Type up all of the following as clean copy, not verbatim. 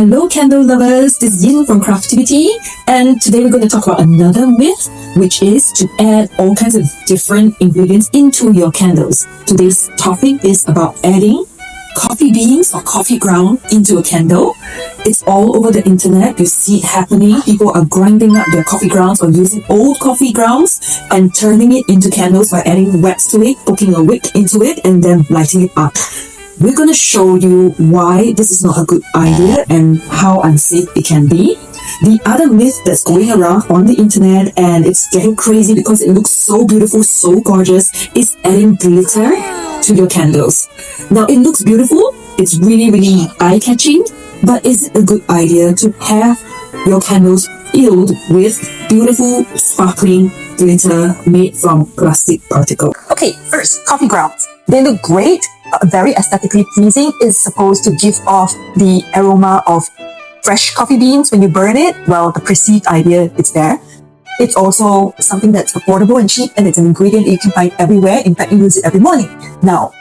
Hello candle lovers, this is Yin from Craftiviti, and today we're going to talk about another myth, which is to add all kinds of different ingredients into your candles. Today's topic is about adding coffee beans or coffee ground into a candle. It's all over the internet. You see it happening. People are grinding up their coffee grounds or using old coffee grounds and turning it into candles by adding wax to it, poking a wick into it, and then lighting it up. We're going to show you why this is not a good idea and how unsafe it can be. The other myth that's going around on the internet, and it's getting crazy because it looks so beautiful, so gorgeous, is adding glitter to your candles. Now, it looks beautiful, it's really eye-catching, but is it a good idea to have your candles filled with beautiful, sparkling glitter made from plastic particles? Okay, first, coffee grounds. They look great, very aesthetically pleasing. It's supposed to give off the aroma of fresh coffee beans when you burn it. Well, the perceived idea is there. It's also something that's affordable and cheap, and it's an ingredient that you can find everywhere. In fact, you use it every morning. Now,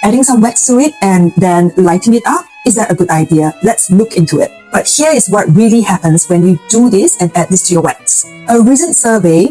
adding some wax to it and then lighting it up, is that a good idea? Let's look into it. But here is what really happens when you do this and add this to your wax. A recent survey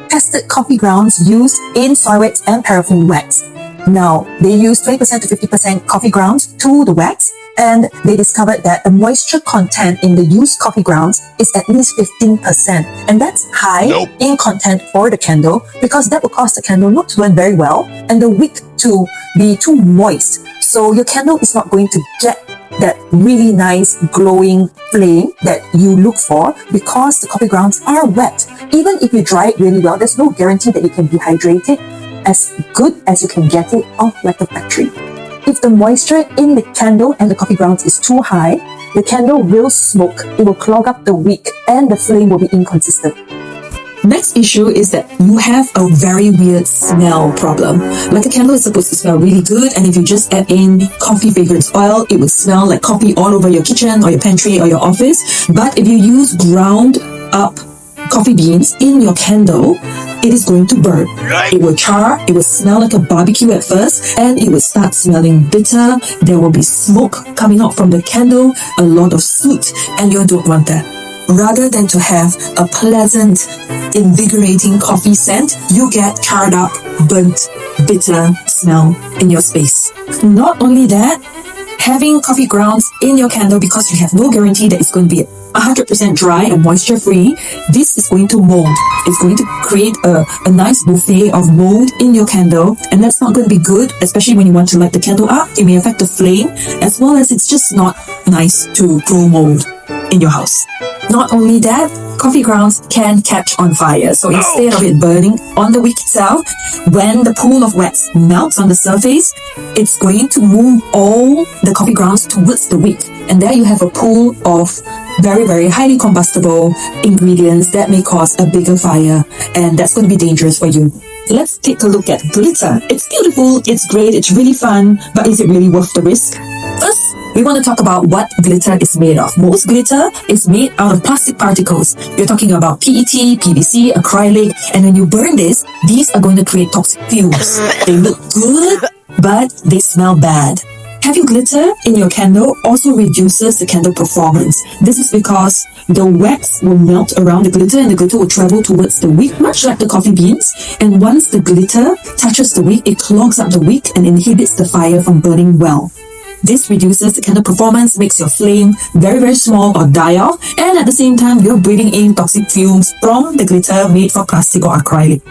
tested coffee grounds used in soy wax and paraffin wax. Now, they used 20% to 50% coffee grounds to the wax, and they discovered that the moisture content in the used coffee grounds is at least 15%. And that's high in content for the candle, because that will cause the candle not to burn very well and the wick to be too moist. So your candle is not going to get that really nice glowing flame that you look for, because the coffee grounds are wet. Even if you dry it really well, there's no guarantee that you can dehydrate it as good as you can get it off like a factory. If the moisture in the candle and the coffee grounds is too high, the candle will smoke, it will clog up the wick, and the flame will be inconsistent. Next issue is that you have a very weird smell problem. Like a candle is supposed to smell really good, and if you just add in coffee fragrance oil, it would smell like coffee all over your kitchen or your pantry or your office. But if you use ground up coffee beans in your candle, it is going to burn. It will char, it will smell like a barbecue at first, and it will start smelling bitter. There will be smoke coming out from the candle, a lot of soot, and you don't want that. Rather than to have a pleasant, invigorating coffee scent, you get charred up, burnt, bitter smell in your space. Not only that, having coffee grounds in your candle, because you have no guarantee that it's going to be 100% dry and moisture free, this is going to mold. It's going to create a nice buffet of mold in your candle, and that's not going to be good, especially when you want to light the candle up. It may affect the flame, as well as it's just not nice to grow mold in your house. Not only that, coffee grounds can catch on fire. So instead of it burning on the wick itself, when the pool of wax melts on the surface, it's going to move all the coffee grounds towards the wick. And there you have a pool of very highly combustible ingredients that may cause a bigger fire, and that's going to be dangerous for you. Let's take a look at glitter. It's beautiful, it's great, it's really fun, but is it really worth the risk? First, we want to talk about what glitter is made of. Most glitter is made out of plastic particles. You're talking about PET, PVC, acrylic, and when you burn this, these are going to create toxic fumes. They look good, but they smell bad. Having glitter in your candle also reduces the candle performance. This is because the wax will melt around the glitter, and the glitter will travel towards the wick, much like the coffee beans. And once the glitter touches the wick, it clogs up the wick and inhibits the fire from burning well. This reduces the candle performance, makes your flame very small or die off, and at the same time, you're breathing in toxic fumes from the glitter made from plastic or acrylic.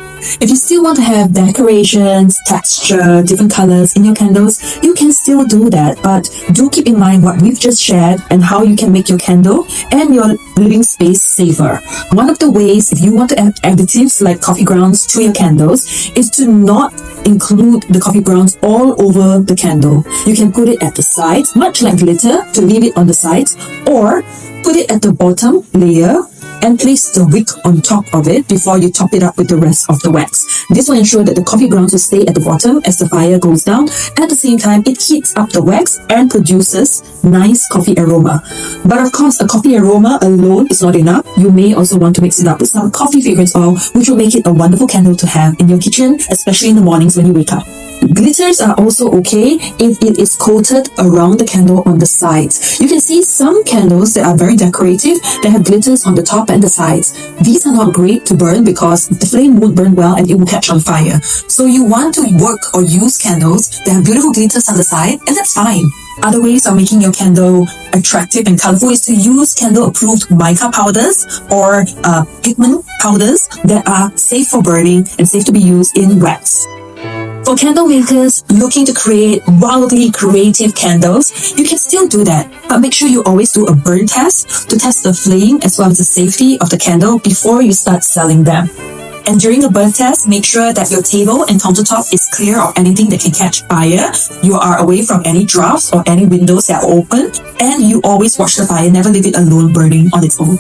If you still want to have decorations, texture, different colors in your candles, you can still do that, but do keep in mind what we've just shared and how you can make your candle and your living space safer. One of the ways, if you want to add additives like coffee grounds to your candles, is to not include the coffee grounds all over the candle. You can put it at the sides, much like glitter, to leave it on the sides, or put it at the bottom layer and place the wick on top of it before you top it up with the rest of the wax. This will ensure that the coffee grounds will stay at the bottom as the fire goes down. At the same time, it heats up the wax and produces nice coffee aroma. But of course, a coffee aroma alone is not enough. You may also want to mix it up with some coffee fragrance oil, which will make it a wonderful candle to have in your kitchen, especially in the mornings when you wake up. Glitters are also okay if it is coated around the candle on the sides. You can see some candles that are very decorative that have glitters on the top and the sides. These are not great to burn because the flame won't burn well and it will catch on fire. So you want to work or use candles that have beautiful glitters on the side, and that's fine. Other ways of making your candle attractive and colorful is to use candle-approved mica powders or pigment powders that are safe for burning and safe to be used in wax. For candle makers looking to create wildly creative candles, you can still do that, but make sure you always do a burn test to test the flame as well as the safety of the candle before you start selling them. And during the burn test, make sure that your table and countertop is clear of anything that can catch fire. You are away from any drafts or any windows that are open, and you always watch the fire, never leave it alone burning on its own.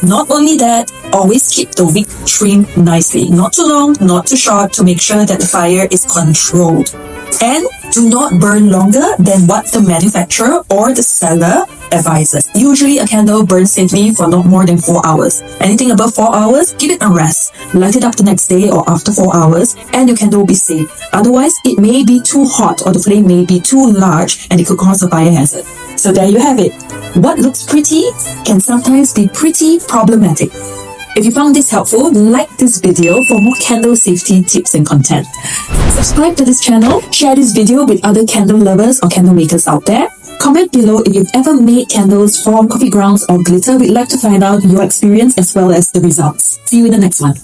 Not only that, always keep the wick trimmed nicely, not too long, not too short, to make sure that the fire is controlled. And do not burn longer than what the manufacturer or the seller advises. Usually a candle burns safely for not more than 4 hours. Anything above 4 hours, give it a rest. Light it up the next day or after 4 hours and your candle will be safe. Otherwise, it may be too hot or the flame may be too large and it could cause a fire hazard. So there you have it. What looks pretty can sometimes be pretty problematic. If you found this helpful, like this video for more candle safety tips and content. Subscribe to this channel, share this video with other candle lovers or candle makers out there. Comment below if you've ever made candles from coffee grounds or glitter. We'd like to find out your experience as well as the results. See you in the next one.